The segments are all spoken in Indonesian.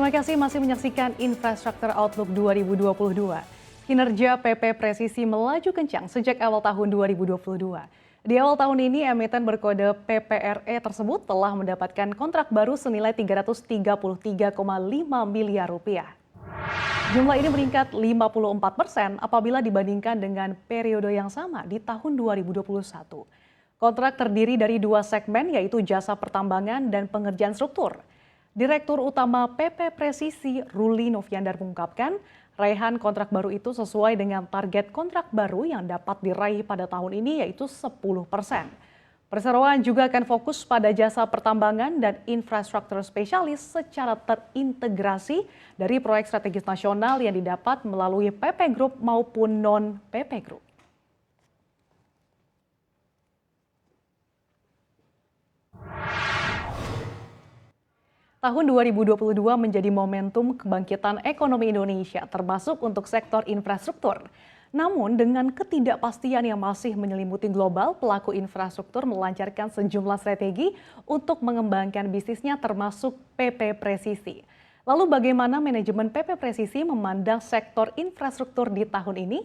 Terima kasih masih menyaksikan Infrastructure Outlook 2022. Kinerja PP Presisi melaju kencang sejak awal tahun 2022. Di awal tahun ini, emiten berkode PPRE tersebut telah mendapatkan kontrak baru senilai 333,5 miliar rupiah. Jumlah ini meningkat 54% apabila dibandingkan dengan periode yang sama di tahun 2021. Kontrak terdiri dari dua segmen, yaitu jasa pertambangan dan pengerjaan struktur. Direktur Utama PP Presisi, Ruli Noviandar mengungkapkan, raihan kontrak baru itu sesuai dengan target kontrak baru yang dapat diraih pada tahun ini, yaitu 10%. Perseroan juga akan fokus pada jasa pertambangan dan infrastruktur spesialis secara terintegrasi dari proyek strategis nasional yang didapat melalui PP Group maupun non-PP Group. Tahun 2022 menjadi momentum kebangkitan ekonomi Indonesia, termasuk untuk sektor infrastruktur. Namun dengan ketidakpastian yang masih menyelimuti global, pelaku infrastruktur melancarkan sejumlah strategi untuk mengembangkan bisnisnya termasuk PP Presisi. Lalu bagaimana manajemen PP Presisi memandang sektor infrastruktur di tahun ini?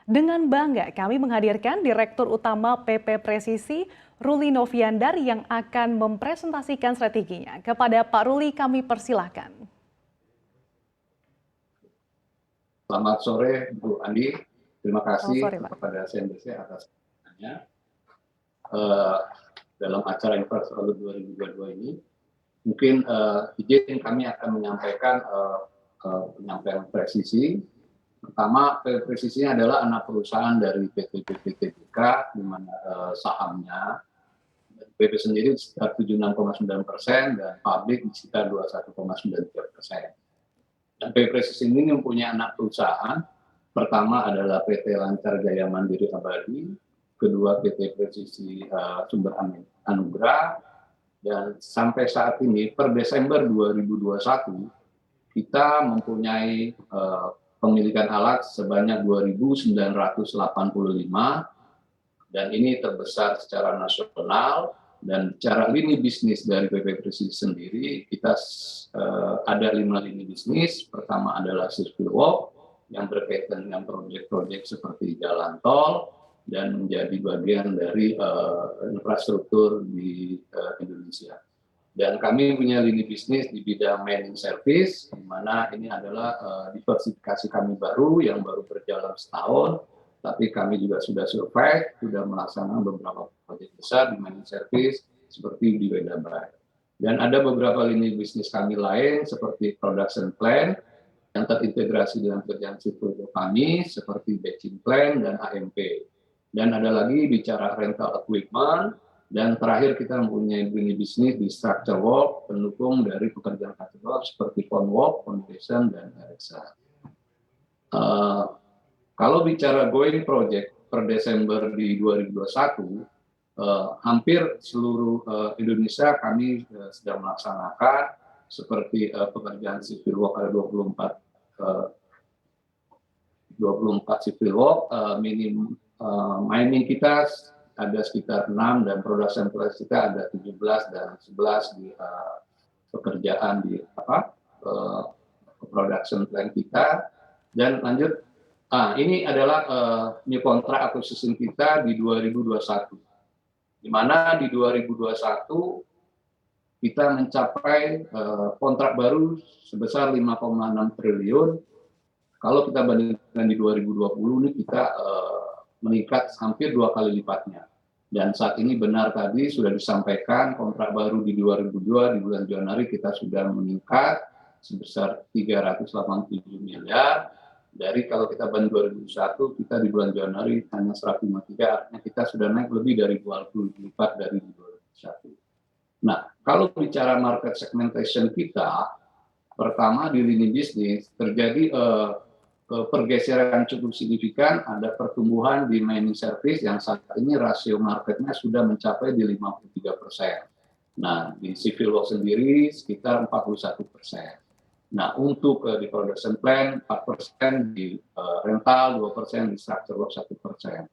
Dengan bangga kami menghadirkan Direktur Utama PP Presisi, Ruli Noviandar yang akan mempresentasikan strateginya. Kepada Pak Ruli kami persilahkan. Selamat sore Bu Andi, terima kasih sore, kepada CNBC atas pertanyaannya. Dalam acara Infrastruktur 2022 ini, mungkin izin kami akan menyampaikan penyampaian presisi. Pertama, Presisi adalah anak perusahaan dari PT PPTBK, di mana sahamnya PP sendiri sekitar 76,9% dan publik di sekitar 21,93%. Dan PP Presisi ini mempunyai anak perusahaan. Pertama adalah PT Lancar Jaya Mandiri Abadi, kedua PT Presisi Sumber Anugrah, dan sampai saat ini per Desember 2021 kita mempunyai pemilikan alat sebanyak 2.985 dan ini terbesar secara nasional. Dan secara lini bisnis dari PP Presisi sendiri kita ada 5 lini bisnis. Pertama adalah Civil Work yang berkaitan dengan proyek-proyek seperti jalan tol dan menjadi bagian dari infrastruktur di Indonesia. Dan kami punya lini bisnis di bidang mining service, di mana ini adalah diversifikasi kami baru yang baru berjalan setahun, tapi kami juga sudah survive, sudah melaksanakan beberapa proyek besar di mining service seperti di Wedabai. Dan ada beberapa lini bisnis kami lain seperti production plan yang terintegrasi dengan kerjaan sipil kami seperti batching plan dan AMP. Dan ada lagi bicara rental equipment. Dan terakhir kita mempunyai lini bisnis di structure work, pendukung dari pekerjaan kategori seperti phone work, foundation, dan RSA. Kalau bicara going project per Desember di 2021, hampir seluruh Indonesia kami sedang melaksanakan seperti pekerjaan civil work ada 24 civil work, mining kita ada sekitar 6 dan production plan kita ada 17 dan 11 di pekerjaan di production plan kita. Dan lanjut, ini adalah new kontrak acquisition kita di 2021. Di mana di 2021 kita mencapai kontrak baru sebesar 5,6 triliun. Kalau kita bandingkan di 2020 ini kita meningkat hampir 2 kali lipatnya. Dan saat ini benar tadi sudah disampaikan kontrak baru di 2002 di bulan Januari kita sudah meningkat sebesar 387 miliar. Dari kalau kita banding 2001 kita di bulan Januari hanya 153, artinya kita sudah naik lebih dari 20 lipat dari 2001. Nah, kalau bicara market segmentation kita, pertama di lini bisnis terjadi pergeseran cukup signifikan, ada pertumbuhan di mining service yang saat ini rasio marketnya sudah mencapai di 53%. Nah, di civil work sendiri sekitar 41%. Nah, untuk di production plan 4%, di rental 2%, di structure work 1%.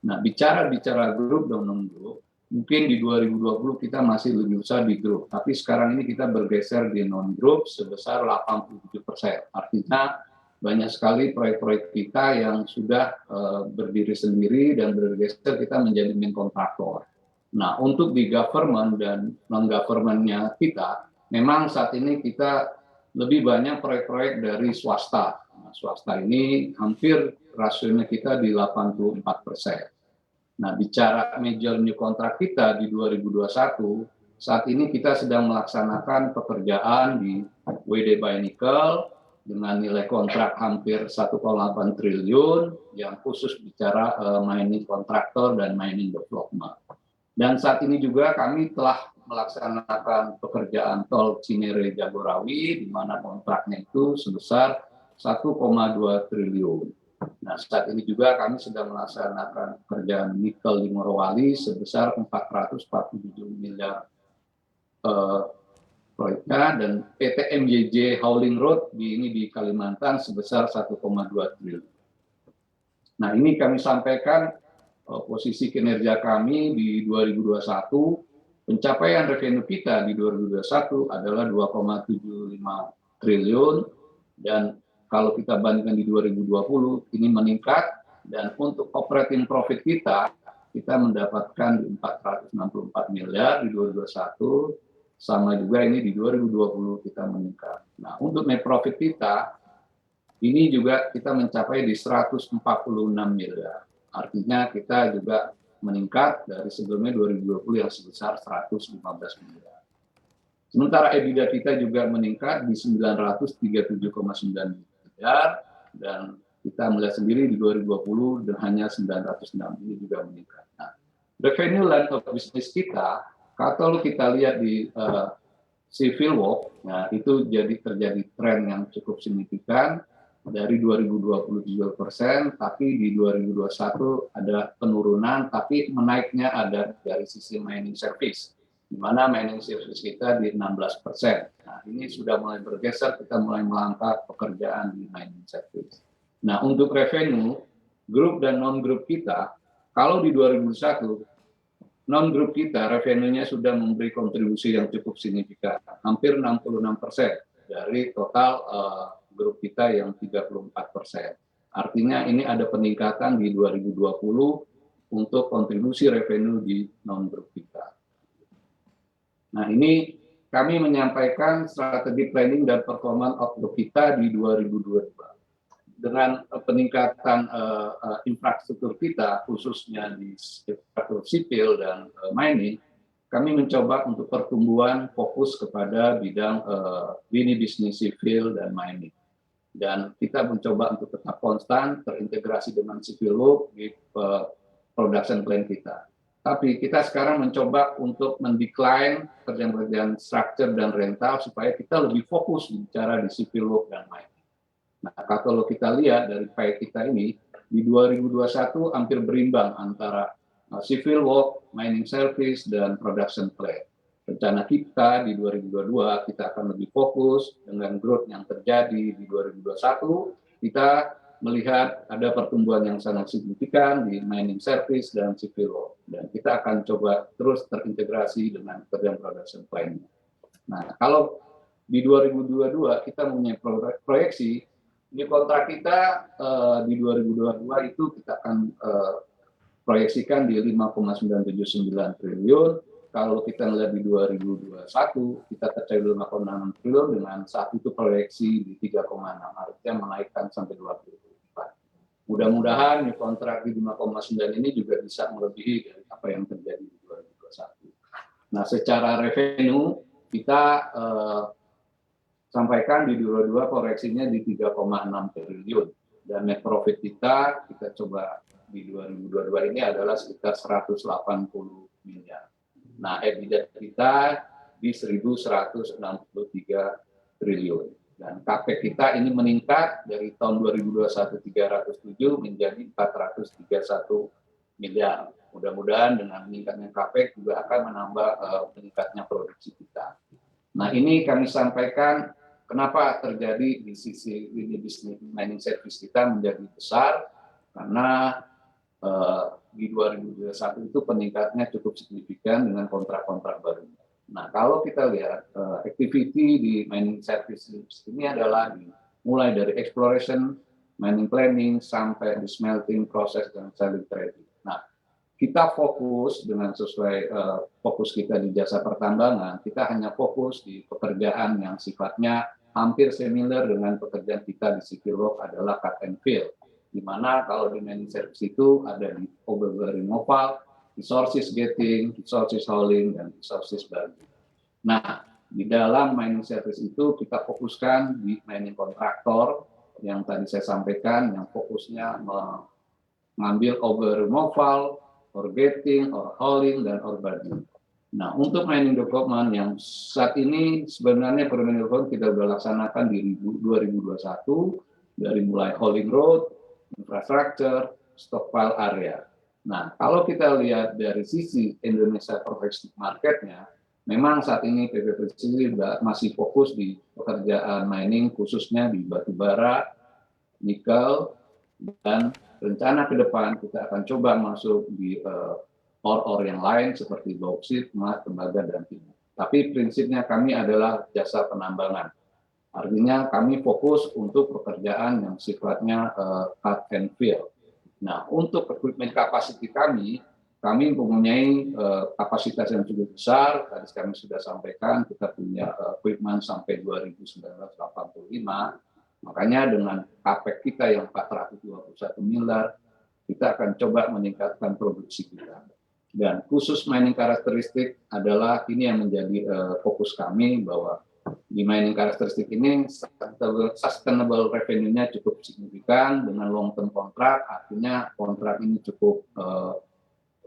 Nah, bicara grup dan non-grup, mungkin di 2020 kita masih lebih besar di grup, tapi sekarang ini kita bergeser di non-grup sebesar 87%. Artinya banyak sekali proyek-proyek kita yang sudah berdiri sendiri dan bergeser kita menjadi main kontraktor. Nah, untuk di government dan non-government-nya kita, memang saat ini kita lebih banyak proyek-proyek dari swasta. Nah, swasta ini hampir rasionya kita di 84%. Nah, bicara major new contract kita di 2021, saat ini kita sedang melaksanakan pekerjaan di WD Bionicle dengan nilai kontrak hampir 1,8 triliun yang khusus bicara mining kontraktor dan mining development. Dan saat ini juga kami telah melaksanakan pekerjaan tol Cinere Jagorawi, di mana kontraknya itu sebesar 1,2 triliun. Nah, saat ini juga kami sedang melaksanakan pekerjaan nikel di Morowali sebesar 447 miliar proyeknya, dan PT MJJ Hauling Road di Kalimantan sebesar 1,2 triliun. Nah, ini kami sampaikan posisi kinerja kami di 2021, pencapaian revenue kita di 2021 adalah 2,75 triliun, dan kalau kita bandingkan di 2020 ini meningkat, dan untuk operating profit kita mendapatkan 464 miliar di 2021, sama juga ini di 2020 kita meningkat. Nah, untuk net profit kita ini juga kita mencapai di 146 miliar. Artinya kita juga meningkat dari sebelumnya 2020 yang sebesar 115 miliar. Sementara EBITDA kita juga meningkat di 937,9 miliar, dan kita melihat sendiri di 2020 dan hanya 906 ini juga meningkat. Nah, revenue line of business kita, kalau kita lihat di civil work, nah itu terjadi tren yang cukup signifikan. Dari 2020 tapi di 2021 ada penurunan, tapi menaiknya ada dari sisi mining service, di mana mining service kita di 16%. Nah, ini sudah mulai bergeser, kita mulai melangkah pekerjaan di mining service. Nah, untuk revenue, grup dan non-grup kita, kalau di 2021, non-grup kita revenue-nya sudah memberi kontribusi yang cukup signifikan, hampir 66% dari total grup kita yang 34%. Artinya ini ada peningkatan di 2020 untuk kontribusi revenue di non-grup kita. Nah, ini kami menyampaikan strategi planning dan performance outlook kita di 2022. Dengan peningkatan infrastruktur kita, khususnya di sektor sipil dan mining, kami mencoba untuk pertumbuhan fokus kepada bidang lini bisnis sipil dan mining. Dan kita mencoba untuk tetap konstan, terintegrasi dengan civil loop di production plan kita. Tapi kita sekarang mencoba untuk mendecline pekerjaan-pekerjaan structure dan rental supaya kita lebih fokus bicara di civil loop dan mining. Nah, kalau kita lihat dari pie kita ini, di 2021 hampir berimbang antara civil work, mining service, dan production plan. Rencana kita di 2022 kita akan lebih fokus dengan growth yang terjadi di 2021. Kita melihat ada pertumbuhan yang sangat signifikan di mining service dan civil work, dan kita akan coba terus terintegrasi dengan pekerjaan production plan. Nah, kalau di 2022 kita mempunyai proyeksi di kontrak kita di 2022 itu kita akan proyeksikan di 5,979 triliun. Kalau kita melihat di 2021, kita tercapai 5,6 triliun dengan saat itu proyeksi di 3,6, artinya menaikkan sampai 2024. Mudah-mudahan di kontrak di 5,9 ini juga bisa melebihi dari apa yang terjadi di 2021. Nah, secara revenue kita sampaikan di 2022 proyeksinya di 3,6 triliun. Dan net profit kita coba di 2022 ini adalah sekitar 180 miliar. Nah, EBITDA kita di 1.163 triliun. Dan CAPEX kita ini meningkat dari tahun 2021 307 menjadi 431 miliar. Mudah-mudahan dengan meningkatnya CAPEX juga akan menambah meningkatnya produksi kita. Nah, ini kami sampaikan kenapa terjadi di sisi ini bisnis mining service kita menjadi besar, karena di 2021 itu peningkatnya cukup signifikan dengan kontrak-kontrak baru. Nah, kalau kita lihat activity di mining services ini adalah mulai dari exploration, mining planning, sampai di smelting process dan selling trading. Nah, kita fokus dengan sesuai fokus kita di jasa pertambangan, kita hanya fokus di pekerjaan yang sifatnya hampir similar dengan pekerjaan kita di civil work adalah cut and fill. Di mana kalau di mining service itu ada di overburden removal, resources getting, resources hauling, dan resources burning. Nah, di dalam mining service itu kita fokuskan di mining kontraktor yang tadi saya sampaikan, yang fokusnya mengambil over removal, or getting, or hauling, dan or burning. Nah, untuk mining development yang saat ini sebenarnya mining development kita sudah laksanakan di 2021 dari mulai hauling road, infrastructure, stockpile area. Nah, kalau kita lihat dari sisi Indonesia domestic marketnya, memang saat ini PP Presisi masih fokus di pekerjaan mining khususnya di batu bara, nikel, dan rencana ke depan kita akan coba masuk di ore yang lain seperti bauksit, emas, tembaga, dan timah. Tapi prinsipnya kami adalah jasa penambangan. Artinya kami fokus untuk pekerjaan yang sifatnya cut and fill. Nah, untuk equipment capacity kami mempunyai kapasitas yang cukup besar. Tadi kami sudah sampaikan kita punya equipment sampai 2985. Makanya dengan capex kita yang 421 miliar, kita akan coba meningkatkan produksi kita. Dan khusus mining karakteristik adalah ini yang menjadi fokus kami, bahwa di mining karakteristik ini sustainable revenue-nya cukup signifikan dengan long term kontrak, artinya kontrak ini cukup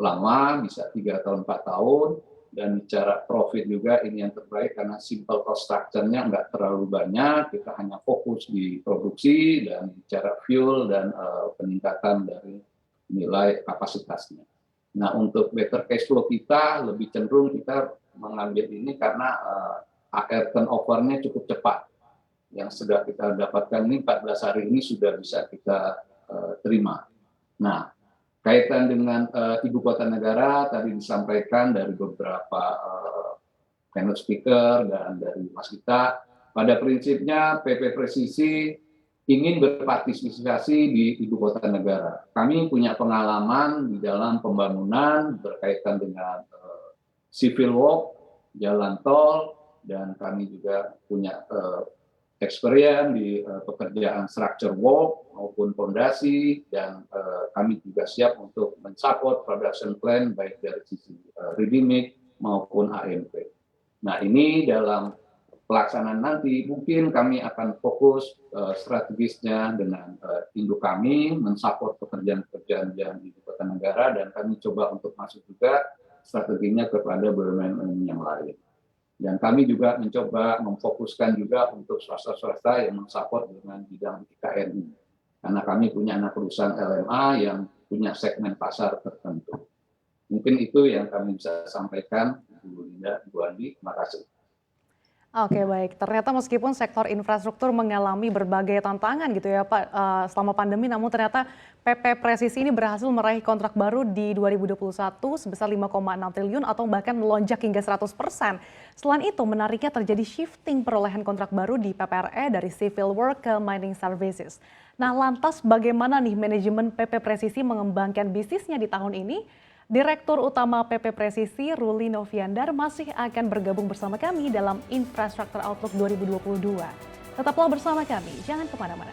lama, bisa 3 tahun 4 tahun, dan bicara profit juga ini yang terbaik karena simple cost structure-nya nggak terlalu banyak, kita hanya fokus di produksi dan bicara fuel dan peningkatan dari nilai kapasitasnya. Nah, untuk better cash flow kita lebih cenderung kita mengambil ini karena AR turnover-nya cukup cepat. Yang sudah kita dapatkan ini 14 hari ini sudah bisa kita terima. Nah, kaitan dengan ibu kota negara tadi disampaikan dari beberapa panel speaker dan dari Mas Gita, pada prinsipnya PP Presisi ingin berpartisipasi di ibu kota negara. Kami punya pengalaman di dalam pembangunan berkaitan dengan civil work, jalan tol, dan kami juga punya experience di pekerjaan structure work maupun fondasi, dan kami juga siap untuk mensupport production plan baik dari sisi ready-mix maupun AMP. Nah, ini dalam pelaksanaan nanti mungkin kami akan fokus strategisnya dengan induk kami mensupport pekerjaan-pekerjaan yang di ibu kota negara, dan kami coba untuk masuk juga strateginya kepada BUMN yang lain. Dan kami juga mencoba memfokuskan juga untuk swasta-swasta yang mensupport dengan bidang IKN. Karena kami punya anak perusahaan LMA yang punya segmen pasar tertentu. Mungkin itu yang kami bisa sampaikan, Bu Linda, Bu Andi. Terima kasih. Oke, baik. Ternyata meskipun sektor infrastruktur mengalami berbagai tantangan gitu ya Pak selama pandemi, namun ternyata PP Presisi ini berhasil meraih kontrak baru di 2021 sebesar 5,6 triliun atau bahkan melonjak hingga 100%. Selain itu, menariknya terjadi shifting perolehan kontrak baru di PPRE dari civil work ke mining services. Nah, lantas bagaimana nih manajemen PP Presisi mengembangkan bisnisnya di tahun ini? Direktur Utama PP Presisi, Ruli Noviandar, masih akan bergabung bersama kami dalam Infrastructure Outlook 2022. Tetaplah bersama kami, jangan kemana-mana.